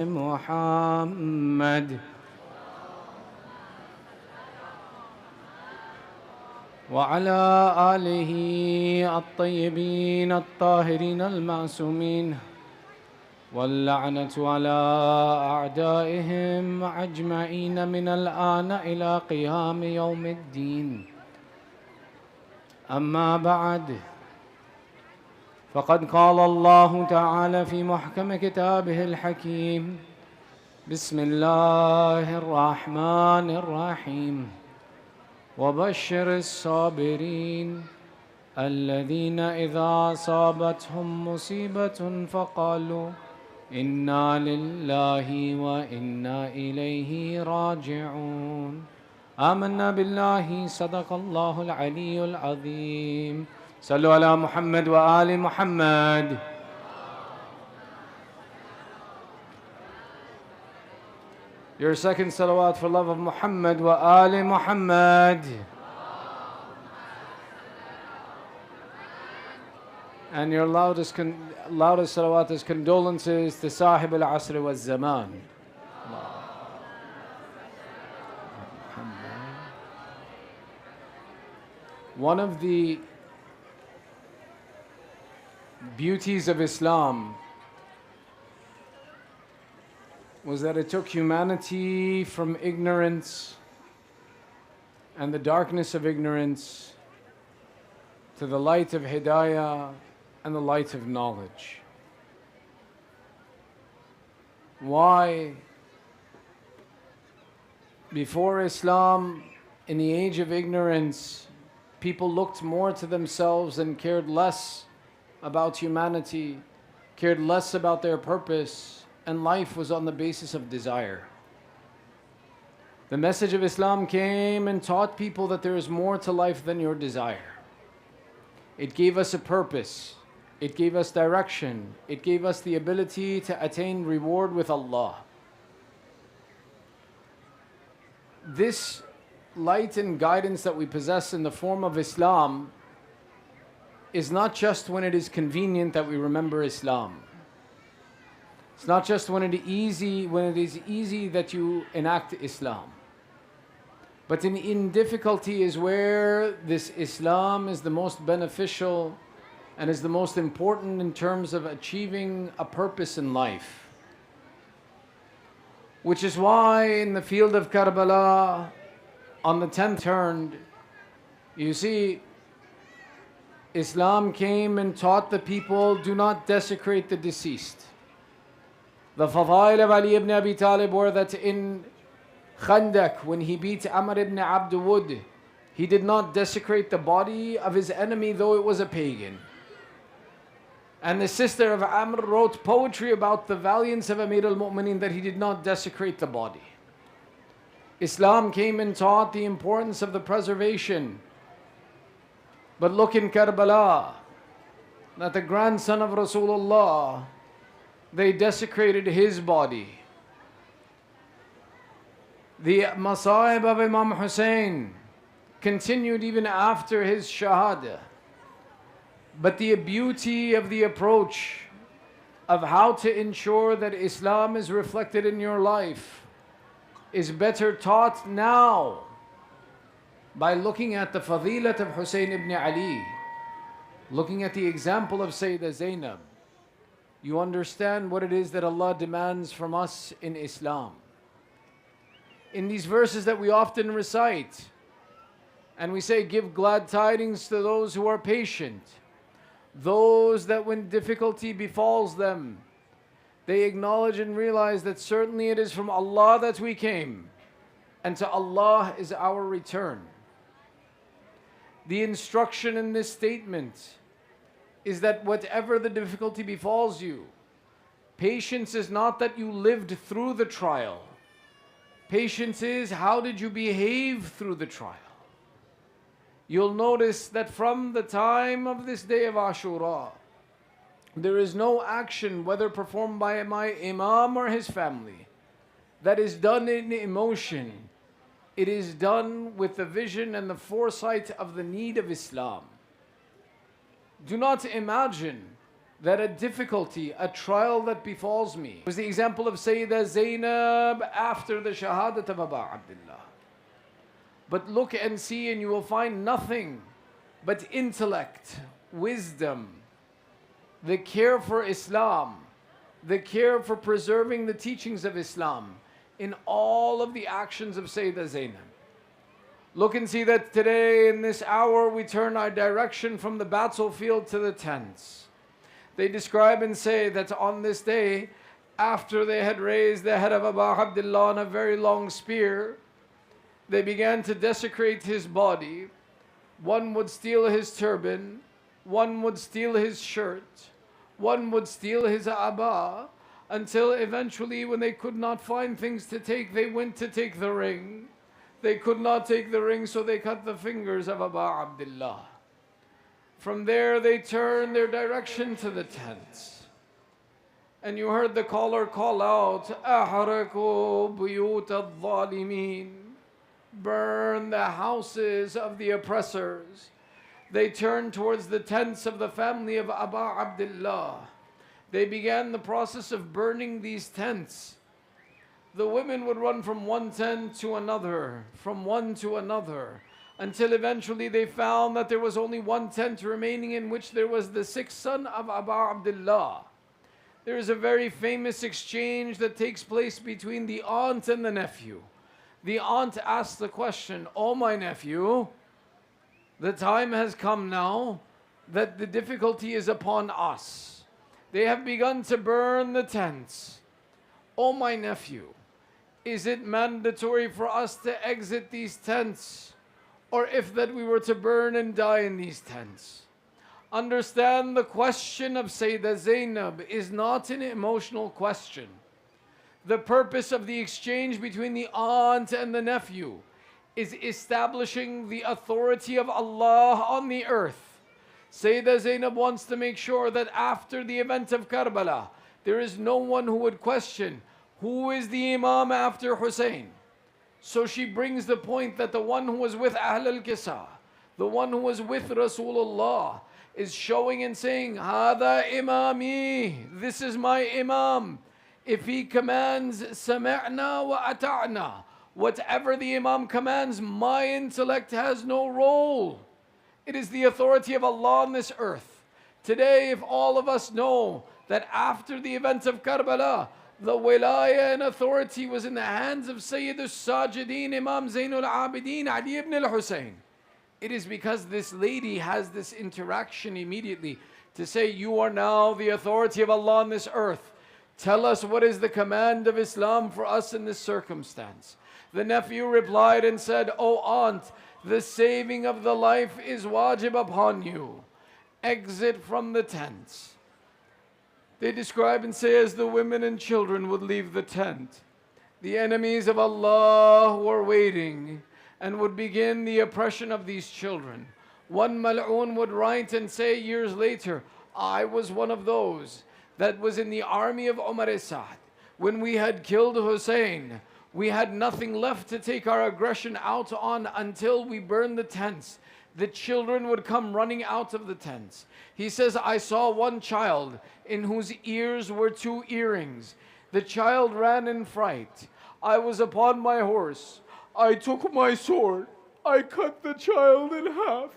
محمد وعلى آله الطيبين الطاهرين المعصومين واللعنة على أعدائهم أجمعين من الآن إلى قيام يوم الدين. أما بعد، فقد قال الله تعالى في محكم كتابه الحكيم: بسم الله الرحمن الرحيم. وبشر الصابرين الذين إذا أصابتهم مصيبة فقالوا إنا لله وإنا إليه راجعون. آمنا بالله، صدق الله العلي العظيم. صلوا على محمد وآل محمد. Your second salawat for love of Muhammad wa Ali Muhammad. And your loudest salawat is condolences to Sahib al-Asr wa Zaman. One of the beauties of Islam was that it took humanity from ignorance and the darkness of ignorance to the light of hidayah and the light of knowledge. Why? Before Islam, in the age of ignorance, people looked more to themselves and cared less about humanity, cared less about their purpose, and life was on the basis of desire. The message of Islam came and taught people that there is more to life than your desire. It gave us a purpose. It gave us direction. It gave us the ability to attain reward with Allah. This light and guidance that we possess in the form of Islam is not just when it is convenient that we remember Islam. It's not just when it is easy that you enact Islam. But in difficulty is where this Islam is the most beneficial and is the most important in terms of achieving a purpose in life. Which is why in the field of Karbala, on the 10th turn, you see, Islam came and taught the people, do not desecrate the deceased. The Fadail of Ali ibn Abi Talib were that in Khandak, when he beat Amr ibn Abd Wud, he did not desecrate the body of his enemy, though it was a pagan. And the sister of Amr wrote poetry about the valiance of Amir al-Mu'mineen, that he did not desecrate the body. Islam came and taught the importance of the preservation. But look in Karbala, that the grandson of Rasulullah, they desecrated his body. The Masa'ib of Imam Hussain continued even after his Shahada. But the beauty of the approach of how to ensure that Islam is reflected in your life is better taught now by looking at the Fadilat of Hussain ibn Ali, looking at the example of Sayyidah Zainab. You understand what it is that Allah demands from us in Islam. In these verses that we often recite, and we say, give glad tidings to those who are patient, those that when difficulty befalls them, they acknowledge and realize that certainly it is from Allah that we came, and to Allah is our return. The instruction in this statement is that whatever the difficulty befalls you, patience is not that you lived through the trial. Patience is how did you behave through the trial. You'll notice that from the time of this day of Ashura, there is no action, whether performed by my Imam or his family, that is done in emotion. It is done with the vision and the foresight of the need of Islam. Do not imagine that a difficulty, a trial that befalls me was the example of Sayyidah Zainab after the Shahadat of Aba Abdullah. But look and see, and you will find nothing but intellect, wisdom, the care for Islam, the care for preserving the teachings of Islam in all of the actions of Sayyidah Zainab. Look and see that today in this hour we turn our direction from the battlefield to the tents. They describe and say that on this day, after they had raised the head of Abu Abdullah on a very long spear, they began to desecrate his body. One would steal his turban, one would steal his shirt, one would steal his abba, until eventually when they could not find things to take, they went to take the ring. They could not take the ring, so they cut the fingers of Abu Abdullah. From there they turned their direction to the tents. And you heard the caller call out, أَحْرَقُوا بُيُوتَ الظَّالِمِينَ. Burn the houses of the oppressors. They turned towards the tents of the family of Abu Abdullah. They began the process of burning these tents. The women would run from one tent to another, from one to another, until eventually they found that there was only one tent remaining, in which there was the sixth son of Abu Abdullah. There is a very famous exchange that takes place between the aunt and the nephew. The aunt asks the question, "Oh, my nephew, the time has come now that the difficulty is upon us. They have begun to burn the tents. Oh, my nephew, is it mandatory for us to exit these tents, or if that we were to burn and die in these tents?" Understand, the question of Sayyidah Zainab is not an emotional question. The purpose of the exchange between the aunt and the nephew is establishing the authority of Allah on the earth. Sayyidah Zainab wants to make sure that after the event of Karbala, there is no one who would question, who is the Imam after Hussain? So she brings the point that the one who was with Ahl al-Qisa, the one who was with Rasulullah, is showing and saying, "Hada imami, this is my Imam. If he commands, sami'na wa ata'na. Whatever the Imam commands, my intellect has no role. It is the authority of Allah on this earth." Today, if all of us know that after the event of Karbala, the wilaya and authority was in the hands of Sayyid al-Sajideen, Imam Zainul Abidin, Ali ibn al-Hussain, it is because this lady has this interaction immediately to say, "You are now the authority of Allah on this earth. Tell us what is the command of Islam for us in this circumstance." The nephew replied and said, "O aunt, the saving of the life is wajib upon you. Exit from the tents." They describe and say, as the women and children would leave the tent, the enemies of Allah were waiting and would begin the oppression of these children. One mal'oon would write and say years later, "I was one of those that was in the army of Umar Sa'd. When we had killed Hussain, we had nothing left to take our aggression out on until we burned the tents. The children would come running out of the tents." He says, "I saw one child in whose ears were 2 earrings. The child ran in fright. I was upon my horse. I took my sword. I cut the child in half,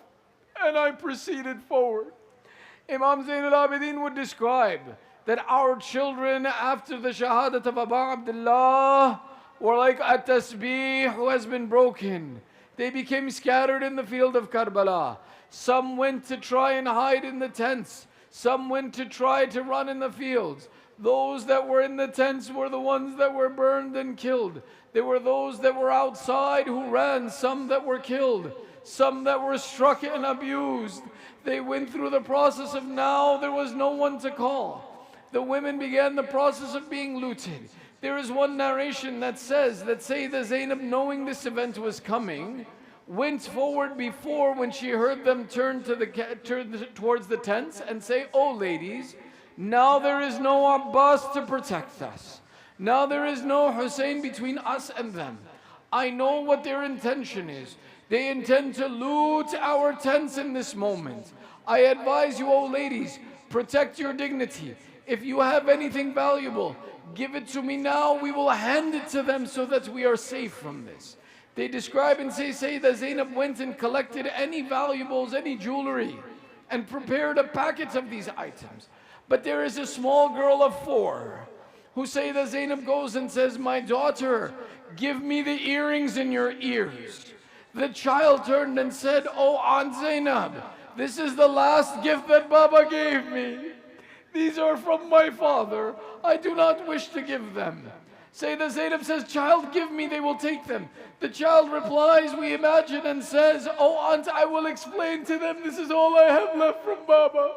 and I proceeded forward." Imam Zainul Abidin would describe that our children after the Shahadat of Abu Abdullah were like a tasbih who has been broken. They became scattered in the field of Karbala. Some went to try and hide in the tents. Some went to try to run in the fields. Those that were in the tents were the ones that were burned and killed. There were those that were outside who ran, some that were killed, some that were struck and abused. They went through the process of now there was no one to call. The women began the process of being looted. There is one narration that says that Sayyidah Zainab, knowing this event was coming, went forward before when she heard them turn towards the tents and say, "Oh ladies, now there is no Abbas to protect us. Now there is no Hussein between us and them. I know what their intention is. They intend to loot our tents in this moment. I advise you, oh ladies, Protect your dignity. If you have anything valuable, give it to me now. We will hand it to them so that we are safe from this. They describe and say that Zainab went and collected any valuables, any jewelry, and prepared a packet of these items. But there is a small girl of 4 who say that Zainab goes and says, my daughter, give me the earrings in your ears. The child turned and said, oh Aunt Zainab, this is the last gift that Baba gave me. These are from my father. I do not wish to give them. Sayyidah Zainab says, child, give me, they will take them. The child replies, we imagine, and says, oh aunt, I will explain to them, this is all I have left from Baba.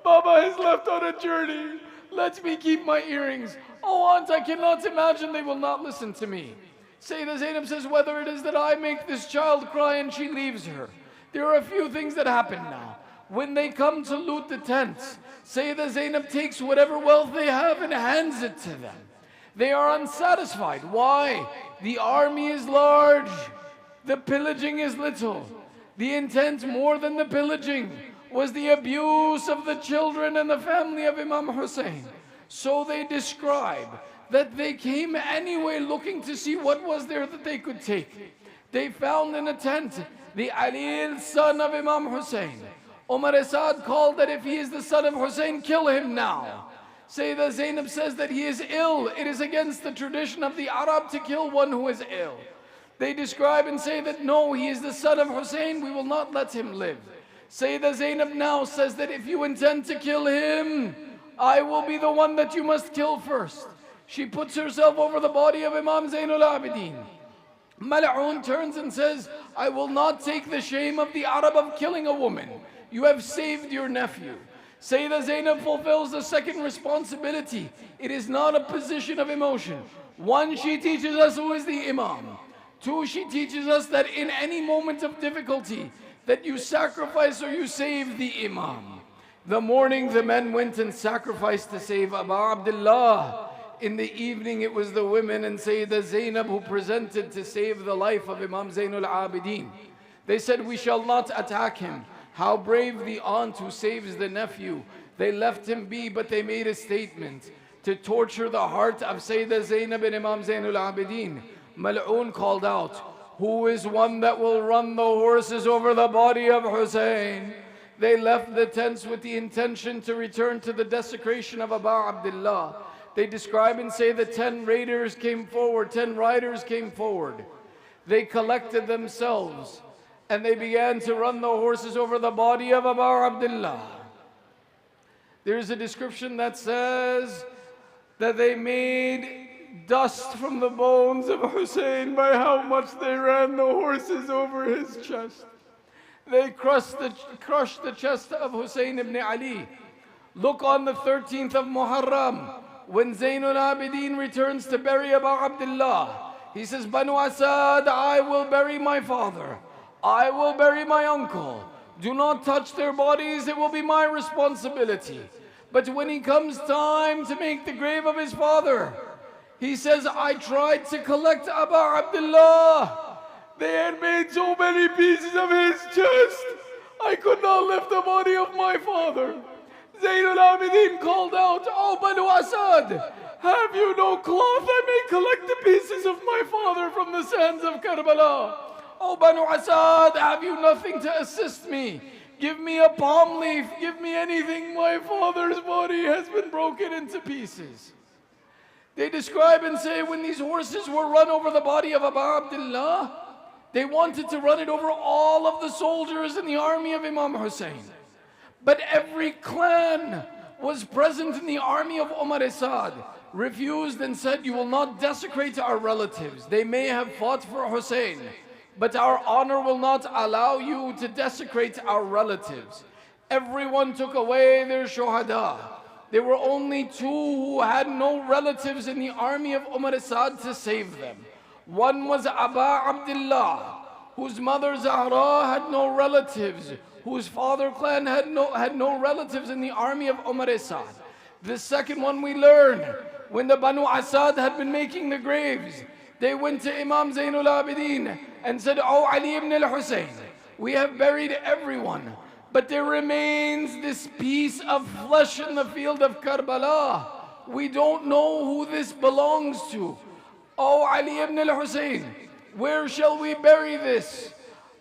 Baba has left on a journey. Let me keep my earrings. Oh aunt, I cannot imagine they will not listen to me. Sayyidah Zainab says, whether it is that I make this child cry and she leaves her. There are a few things that happen now. When they come to loot the tents, Sayyidah Zainab takes whatever wealth they have and hands it to them. They are unsatisfied. Why? The army is large. The pillaging is little. The intent more than the pillaging was the abuse of the children and the family of Imam Hussain. So they describe that they came anyway looking to see what was there that they could take. They found in a tent the Alil, son of Imam Hussain. Umar Asad called that if he is the son of Hussain, kill him now. Sayyidah Zainab says that he is ill. It is against the tradition of the Arab to kill one who is ill. They describe and say that no, he is the son of Hussain, we will not let him live. Sayyidah Zainab now says that if you intend to kill him, I will be the one that you must kill first. She puts herself over the body of Imam Zainul Abidin. Mal'un turns and says, I will not take the shame of the Arab of killing a woman. You have saved your nephew. Sayyidah Zainab fulfills the second responsibility. It is not a position of emotion. 1, she teaches us who is the Imam. 2, she teaches us that in any moment of difficulty, that you sacrifice or you save the Imam. The morning the men went and sacrificed to save Abu Abdullah. In the evening it was the women and Sayyidah Zainab who presented to save the life of Imam Zainul Abidin. They said, we shall not attack him. How brave the aunt who saves the nephew. They left him be, but they made a statement to torture the heart of Sayyidah Zainab and Imam Zainul Abidin. Mal'un called out, who is one that will run the horses over the body of Hussain? They left the tents with the intention to return to the desecration of Abu Abdullah. They describe and say that 10 raiders came forward, 10 riders came forward. They collected themselves and they began to run the horses over the body of Abu Abdullah. There is a description that says that they made dust from the bones of Hussain by how much they ran the horses over his chest. They crushed the chest of Hussain ibn Ali. Look on the 13th of Muharram, when Zainul Abidin returns to bury Abu Abdullah. He says, Banu Asad, I will bury my father. I will bury my uncle. Do not touch their bodies, it will be my responsibility. But when he comes time to make the grave of his father, he says, I tried to collect Abu Abdullah. They had made so many pieces of his chest. I could not lift the body of my father. Zainul Abidin called out, oh Banu Asad, have you no cloth? I may collect the pieces of my father from the sands of Karbala. Oh Banu Asad, have you nothing to assist me? Give me a palm leaf, give me anything. My father's body has been broken into pieces. They describe and say when these horses were run over the body of Abu Abdullah, they wanted to run it over all of the soldiers in the army of Imam Hussain. But every clan was present in the army of Umar Asad, refused and said, you will not desecrate our relatives. They may have fought for Hussain, but our honor will not allow you to desecrate our relatives. Everyone took away their shuhada. There were only 2 who had no relatives in the army of Umar Asad to save them. One was Abu Abdullah, whose mother Zahra had no relatives, whose father clan had no relatives in the army of Umar Asad. The second one we learn, when the Banu Asad had been making the graves, they went to Imam Zainul Abidin and said, oh Ali ibn al-Hussein, we have buried everyone. But there remains this piece of flesh in the field of Karbala. We don't know who this belongs to. Oh Ali ibn al-Hussein, where shall we bury this?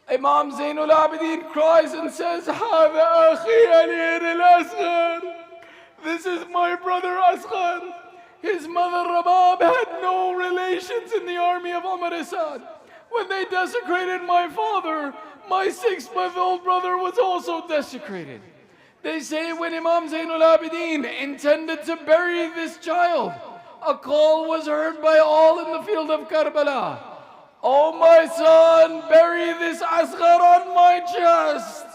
Imam Zainul Abidin cries and says, هذا أخي علي الأصغر. This is my brother Asghar. His mother Rabab had no relations in the army of Umar Asad. When they desecrated my father, my 6-month-old brother was also desecrated. They say when Imam Zainul Abidin intended to bury this child, a call was heard by all in the field of Karbala. Oh my son, bury this Asghar on my chest.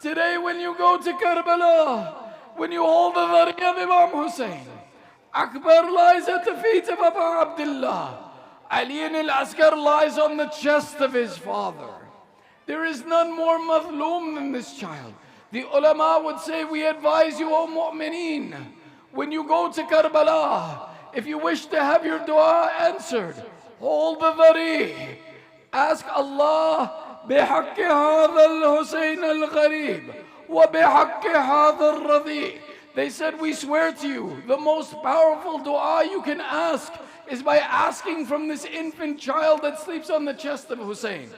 Today when you go to Karbala, when you hold the dhari of Imam Hussain, Akbar lies at the feet of Abu Abdullah. Ali al-Asghar lies on the chest of his father. There is none more mazloom than this child. The ulama would say, we advise you, O mu'mineen, when you go to Karbala, if you wish to have your dua answered, hold the dhari. Ask Allah, بِحَقِّ هَذَا الْحُسَيْنَ الْغَرِيبِ وَبِحَقِّ هَذَا الرَّضِيعِ. They said, we swear to you, the most powerful dua you can ask is by asking from this infant child that sleeps on the chest of Hussein.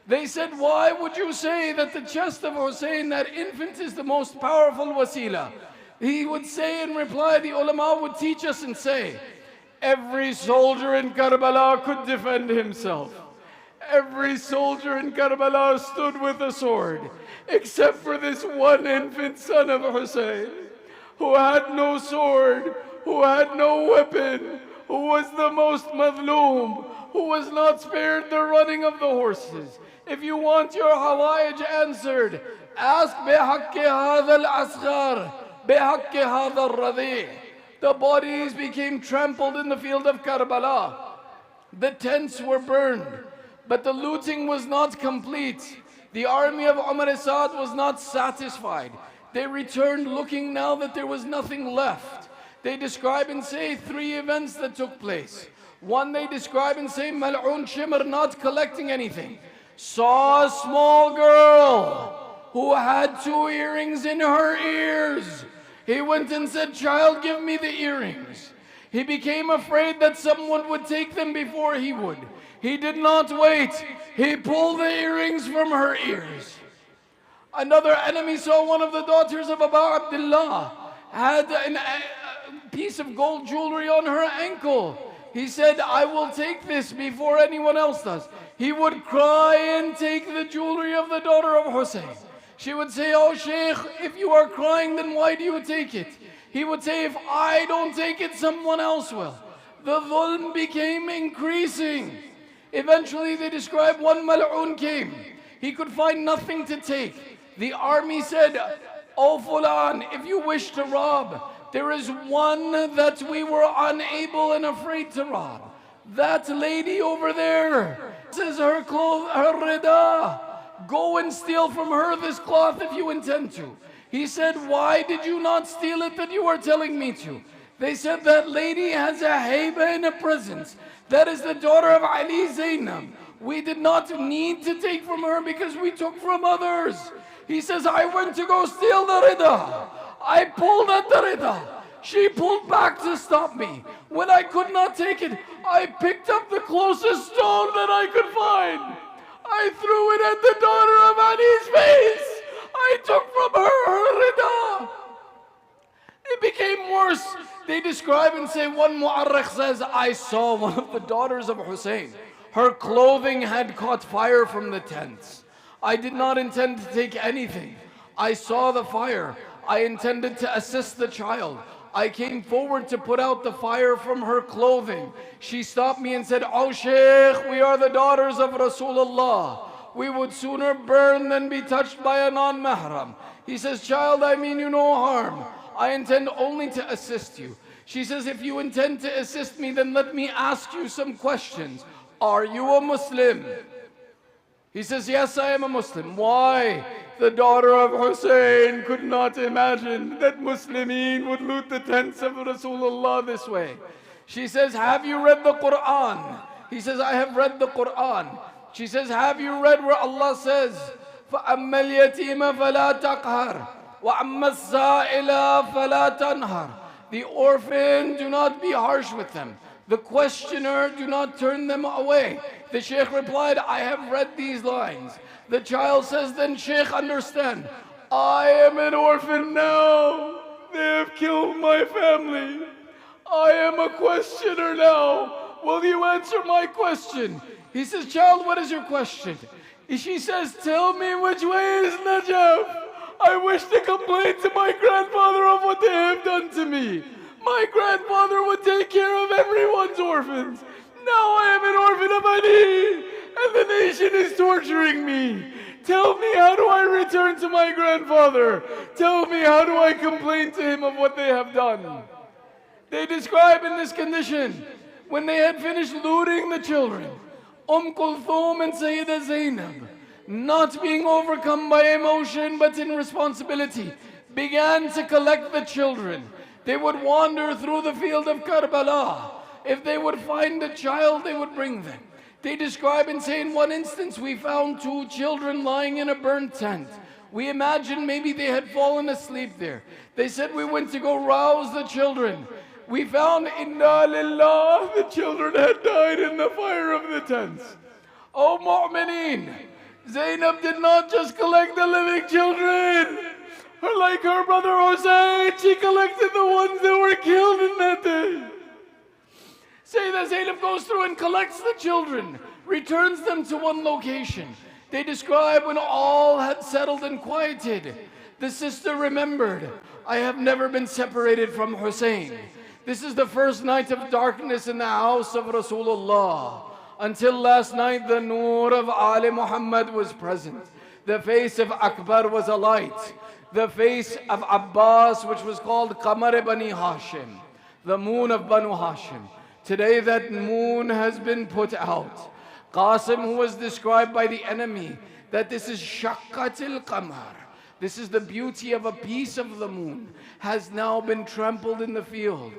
They said, why would you say that the chest of Hussein, that infant, is the most powerful wasila? He would say in reply, the ulama would teach us and say, every soldier in Karbala could defend himself. Every soldier in Karbala stood with a sword, except for this one infant son of Hussein, who had no sword, who had no weapon, who was the most madloom, who was not spared the running of the horses. If you want your hawaij answered, ask بِحَقِّ هَذَا الْأَصْغَرِ بِحَقِّ هَذَا الرَّضِيعِ. The bodies became trampled in the field of Karbala. The tents were burned, but the looting was not complete. The army of Umar Asad was not satisfied. They returned looking now that there was nothing left. They describe and say 3 events that took place. One, they describe and say Mal'un Shimr, not collecting anything, saw a small girl who had 2 earrings in her ears. He went and said, child, give me the earrings. He became afraid that someone would take them before he would. He did not wait. He pulled the earrings from her ears. Another enemy saw one of the daughters of Abu Abdullah had a piece of gold jewelry on her ankle. He said, I will take this before anyone else does. He would cry and take the jewelry of the daughter of Hussain. She would say, oh Sheikh, if you are crying, then why do you take it? He would say, if I don't take it, someone else will. The dhulm became increasing. Eventually they describe one mal'un came. He could find nothing to take. The army said, oh Fulan, if you wish to rob, there is one that we were unable and afraid to rob. That lady over there, this is her clothes, her rida. Go and steal from her this cloth if you intend to. He said, why did you not steal it that you are telling me to? They said, that lady has a haiba and a presence. That is the daughter of Ali Zainab. We did not need to take from her because we took from others. He says, I went to go steal the rida. I pulled at the rida. She pulled back to stop me. When I could not take it, I picked up the closest stone that I could find. I threw it at the daughter of Ali's face. I took from her rida. It became worse. They describe and say, one mu'arrikh says, I saw one of the daughters of Hussein. Her clothing had caught fire from the tents. I did not intend to take anything. I saw the fire. I intended to assist the child. I came forward to put out the fire from her clothing. She stopped me and said, oh Sheikh, we are the daughters of Rasulullah. We would sooner burn than be touched by a non-mahram. He says, child, I mean you no harm. I intend only to assist you. She says, if you intend to assist me, then let me ask you some questions. Are you a Muslim? He says, yes, I am a Muslim. Why? The daughter of Hussein could not imagine that Muslimin would loot the tents of Rasulullah this way. She says, have you read the Quran? He says, I have read the Quran. She says, have you read where Allah says فأما اليتيم فلا تقهر وأما السائل فلا تنهر. The orphan, do not be harsh with them. The questioner, do not turn them away. The Sheikh replied, I have read these lines. The child says, then Sheikh, understand, I am an orphan now. They have killed my family. I am a questioner now. Will you answer my question? He says, child, what is your question? She says, tell me which way is Najaf. I wish to complain to my grandfather of what they have done to me. My grandfather would take care of everyone's orphans. Now I am an orphan of Ali, and the nation is torturing me. Tell me, how do I return to my grandfather? Tell me, how do I complain to him of what they have done? They describe in this condition, when they had finished looting the children, Kulthum and Sayyida Zainab, not being overcome by emotion but in responsibility, began to collect the children. They would wander through the field of Karbala. If they would find a child, they would bring them. They describe and say, in one instance, we found 2 children lying in a burnt tent. We imagined maybe they had fallen asleep there. They said, we went to go rouse the children. We found, Inna Lillah, the children had died in the fire of the tents. Oh Mu'mineen, Zainab did not just collect the living children. Like her brother Hussain, she collected the ones that were killed in that day. Sayyida Zainab goes through and collects the children, returns them to one location. They describe when all had settled and quieted, the sister remembered, I have never been separated from Hussain. This is the first night of darkness in the house of Rasulullah. Until last night, the Noor of Ali Muhammad was present. The face of Akbar was alight. The face of Abbas, which was called Qamar Bani Hashim, the moon of Banu Hashim. Today that moon has been put out. Qasim, who was described by the enemy, that this is Shakkatil Qamar. This is the beauty of a piece of the moon, has now been trampled in the field.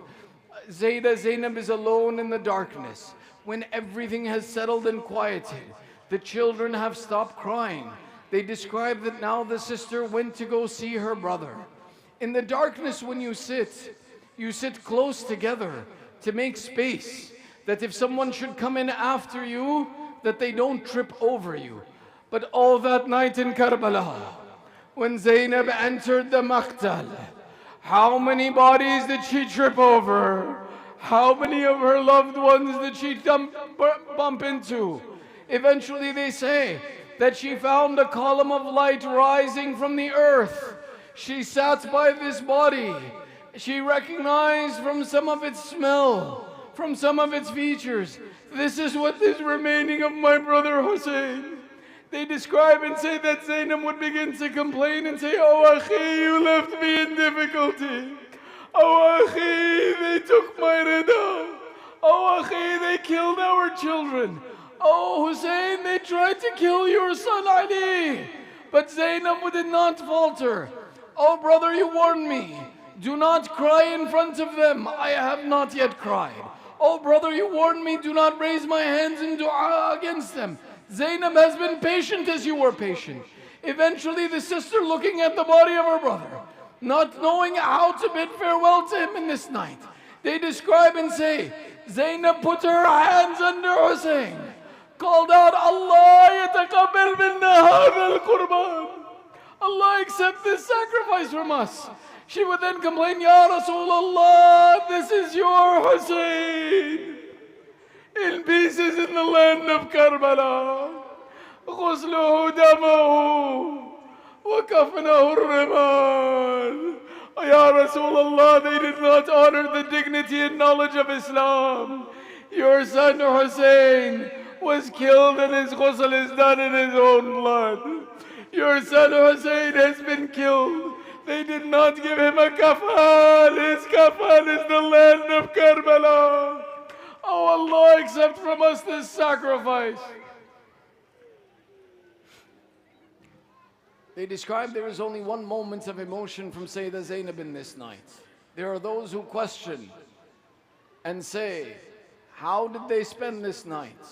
Zainab is alone in the darkness. When everything has settled and quieted, the children have stopped crying. They describe that now the sister went to go see her brother. In the darkness, when you sit close together to make space, that if someone should come in after you, that they don't trip over you. But all that night in Karbala, when Zainab entered the Maqtal, how many bodies did she trip over? How many of her loved ones did she bump into? Eventually they say that she found a column of light rising from the earth. She sat by this body. She recognized from some of its smell, from some of its features, this is what is remaining of my brother Hussain. They describe and say that Zainab would begin to complain and say, oh Akhi, you left me in difficulty. Oh Akhi, they took my rida. Oh Akhi, they killed our children. Oh Hussain, they tried to kill your son Ali. But Zainab did not falter. Oh brother, you warned me. Do not cry in front of them. I have not yet cried. Oh brother, you warned me. Do not raise my hands in dua against them. Zainab has been patient as you were patient. Eventually the sister, looking at the body of her brother, not knowing how to bid farewell to him in this night, they describe and say, Zainab put her hands under Hussain, called out, Allah yataqabbal minna hadha al-qurban. Allah, accept this sacrifice from us. She would then complain, Ya Rasulullah, this is your Hussain, in pieces in the land of Karbala. غسله دمه وكفنه الرمال. Ya Rasulullah, they did not honor the dignity and knowledge of Islam. Your son Hussain was killed and his ghusl is done in his own blood. Your son Hussain has been killed. They did not give him a kafan. His kafan is the land of Karbala. Oh Allah, accept from us this sacrifice. They describe there is only one moment of emotion from Sayyida Zainab in this night. There are those who question and say, how did they spend this night?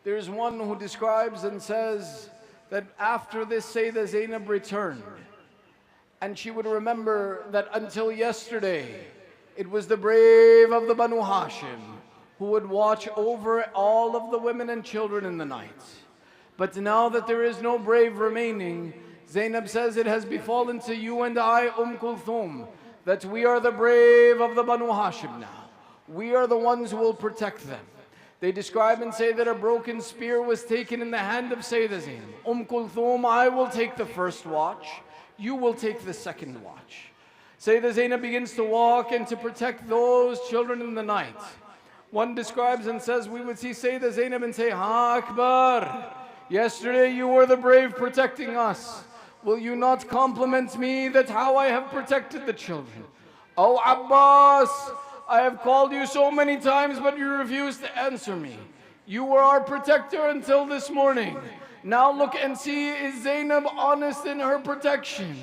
There is one who describes and says that after this Sayyidah Zainab returned, and she would remember that until yesterday, it was the brave of the Banu Hashim who would watch over all of the women and children in the night. But now that there is no brave remaining, Zainab says, it has befallen to you and I, Kulthum, that we are the brave of the Banu Hashim now. We are the ones who will protect them. They describe and say that a broken spear was taken in the hand of Sayyidah Zainab. Kulthum, I will take the first watch. You will take the second watch. Sayyidah Zainab begins to walk and to protect those children in the night. One describes and says, we would see Sayyidah Zainab and say, Ha Akbar, yesterday you were the brave protecting us. Will you not compliment me that how I have protected the children? Oh Abbas, I have called you so many times, but you refused to answer me. You were our protector until this morning. Now look and see, is Zainab honest in her protection?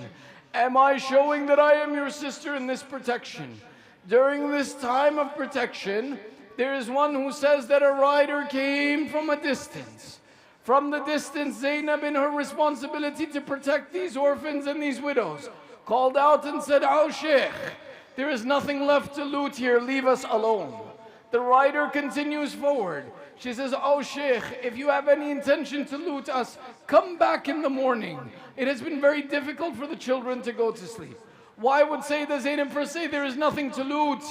Am I showing that I am your sister in this protection? During this time of protection, there is one who says that a rider came from a distance. From the distance, Zainab, in her responsibility to protect these orphans and these widows, called out and said, Oh Sheikh, there is nothing left to loot here, leave us alone. The rider continues forward. She says, Oh Sheikh, if you have any intention to loot us, come back in the morning. It has been very difficult for the children to go to sleep. Why would Sayyidah Zainab first say there is nothing to loot,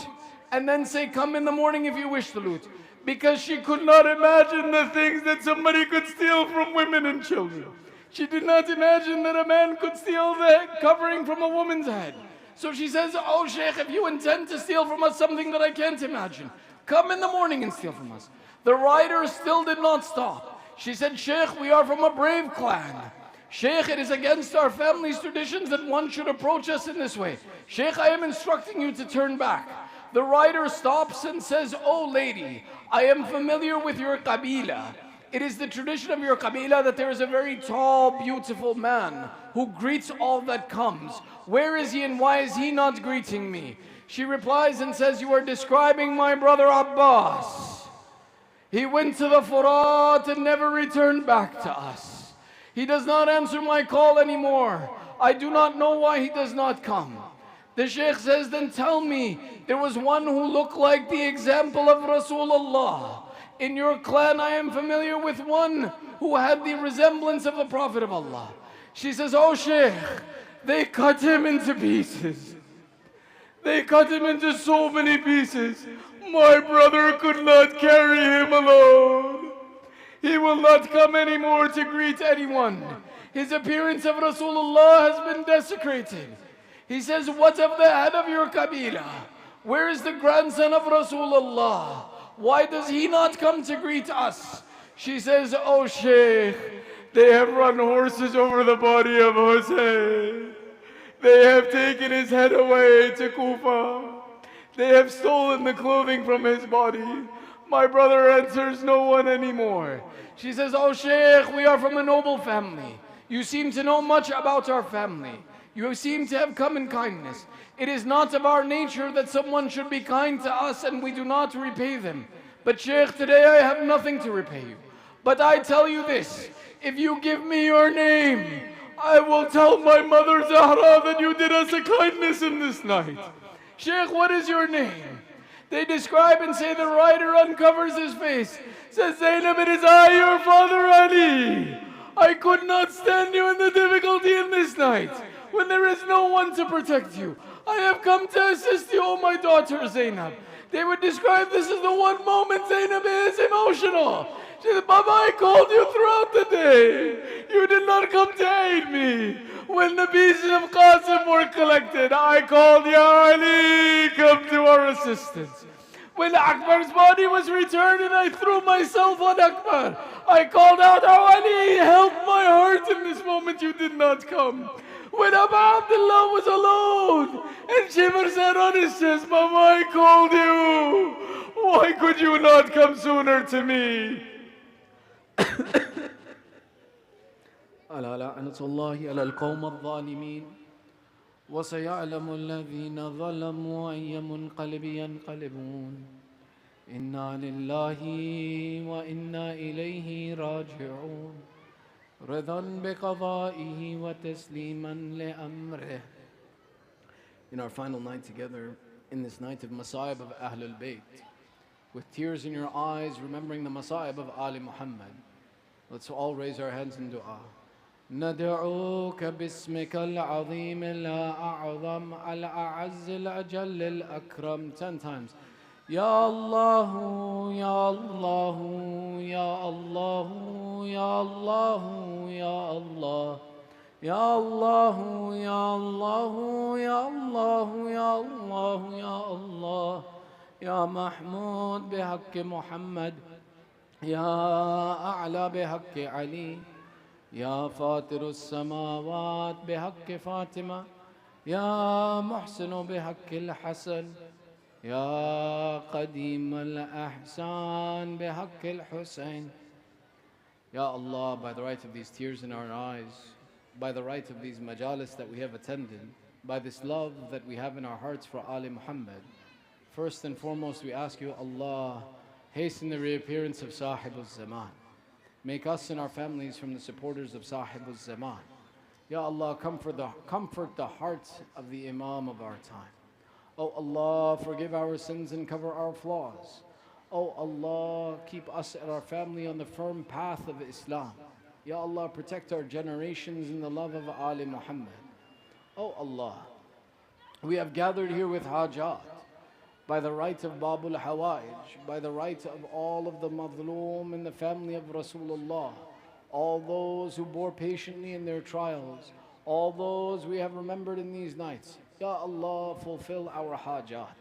and then say come in the morning if you wish to loot? Because she could not imagine the things that somebody could steal from women and children. She did not imagine that a man could steal the covering from a woman's head. So she says, Oh Sheikh, if you intend to steal from us something that I can't imagine, come in the morning and steal from us. The rider still did not stop. She said, Sheikh, we are from a brave clan. Sheikh, it is against our family's traditions that one should approach us in this way. Sheikh, I am instructing you to turn back. The rider stops and says, Oh lady, I am familiar with your qabila. It is the tradition of your qabila that there is a very tall, beautiful man who greets all that comes. Where is he and why is he not greeting me? She replies and says, You are describing my brother Abbas. He went to the Furat and never returned back to us. He does not answer my call anymore. I do not know why he does not come. The Sheikh says, then tell me, there was one who looked like the example of Rasulullah. In your clan, I am familiar with one who had the resemblance of the Prophet of Allah. She says, Oh Sheikh, they cut him into pieces. They cut him into so many pieces. My brother could not carry him alone. He will not come anymore to greet anyone. His appearance of Rasulullah has been desecrated. He says, what of the head of your Qabila? Where is the grandson of Rasulullah? Why does he not come to greet us? She says, Oh Sheikh, they have run horses over the body of Hussain. They have taken his head away to Kufa. They have stolen the clothing from his body. My brother answers no one anymore. She says, Oh Sheikh, we are from a noble family. You seem to know much about our family. You seem to have come in kindness. It is not of our nature that someone should be kind to us and we do not repay them. But Sheikh, today I have nothing to repay you. But I tell you this, if you give me your name, I will tell my mother Zahra that you did us a kindness in this night. Sheikh, what is your name? They describe and say the rider uncovers his face. Says, Zainab, it is I, your father Ali. I could not stand you in the difficulty in this night, when there is no one to protect you. I have come to assist you, O my daughter Zainab. They would describe this as the one moment Zainab is emotional. She said, Baba, I called you throughout the day. You did not come to aid me. When the pieces of Qasim were collected, I called Ya Ali, come to our assistance. When Akbar's body was returned and I threw myself on Akbar, I called out, Oh Ali, help my heart in this moment you did not come. When Abu Abdullah was alone and Shimr sat on his chest, Mama, I called you. Why could you not come sooner to me? ألا لعنة الله على القوم الظالمين وسيعلم الذين ظلموا أي منقلب ينقلبون إنا لله وإنا إليه راجعون رضا بقضائه وتسليما لأمره. In our final night together, in this night of Masa'ib of Ahlul Bayt, with tears in your eyes, remembering the Masa'ib of Ali Muhammad, let's all raise our hands in dua. ندعوك باسمك العظيم الأعظم الأعز الأجل الأكرم 10 times. يا الله يا الله يا الله يا الله يا الله يا الله يا الله يا الله يا الله يا الله يا محمود بحق محمد يا أعلى بحق علي يا فاطر السماوات بحق فاطمة يا محسن بحق الحسن يا قديم الأحسان بحق الحسين. Ya Allah, by the right of these tears in our eyes, by the right of these majalis that we have attended, by this love that we have in our hearts for Ali Muhammad, first and foremost we ask you, Allah, hasten the reappearance of Sahib al-Zaman. Make us and our families from the supporters of Sahib al-Zaman. Ya Allah, comfort the hearts of the Imam of our time. Oh Allah, forgive our sins and cover our flaws. Oh Allah, keep us and our family on the firm path of Islam. Ya Allah, protect our generations in the love of Ali Muhammad. Oh Allah, we have gathered here with hajat, by the right of Babul Hawaij, by the right of all of the madhloom in the family of Rasulullah, all those who bore patiently in their trials, all those we have remembered in these nights. Ya Allah, fulfill our hajat.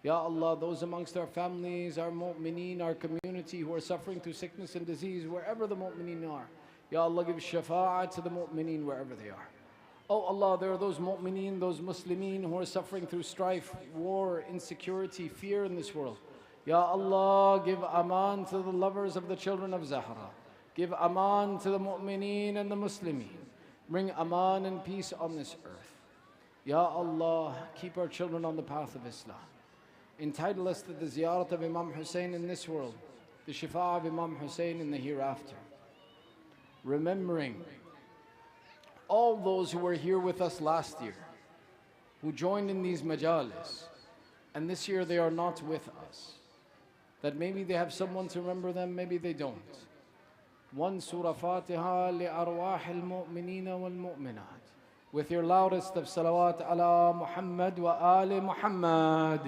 Ya Allah, those amongst our families, our mu'mineen, our community who are suffering through sickness and disease, wherever the mu'mineen are. Ya Allah, give shafa'at to the mu'mineen wherever they are. Oh Allah, there are those mu'mineen, those Muslimeen who are suffering through strife, war, insecurity, fear in this world. Ya Allah, give aman to the lovers of the children of Zahra. Give aman to the mu'mineen and the Muslimeen. Bring aman and peace on this earth. Ya Allah, keep our children on the path of Islam. Entitle us to the ziyarat of Imam Hussain in this world, the shifa of Imam Hussain in the hereafter. Remembering all those who were here with us last year, who joined in these majalis, and this year they are not with us. That maybe they have someone to remember them, maybe they don't. One Surah Fatiha li arwah al-mu'minina wal-mu'minat. With your loudest of salawat ala Muhammad wa ali Muhammad.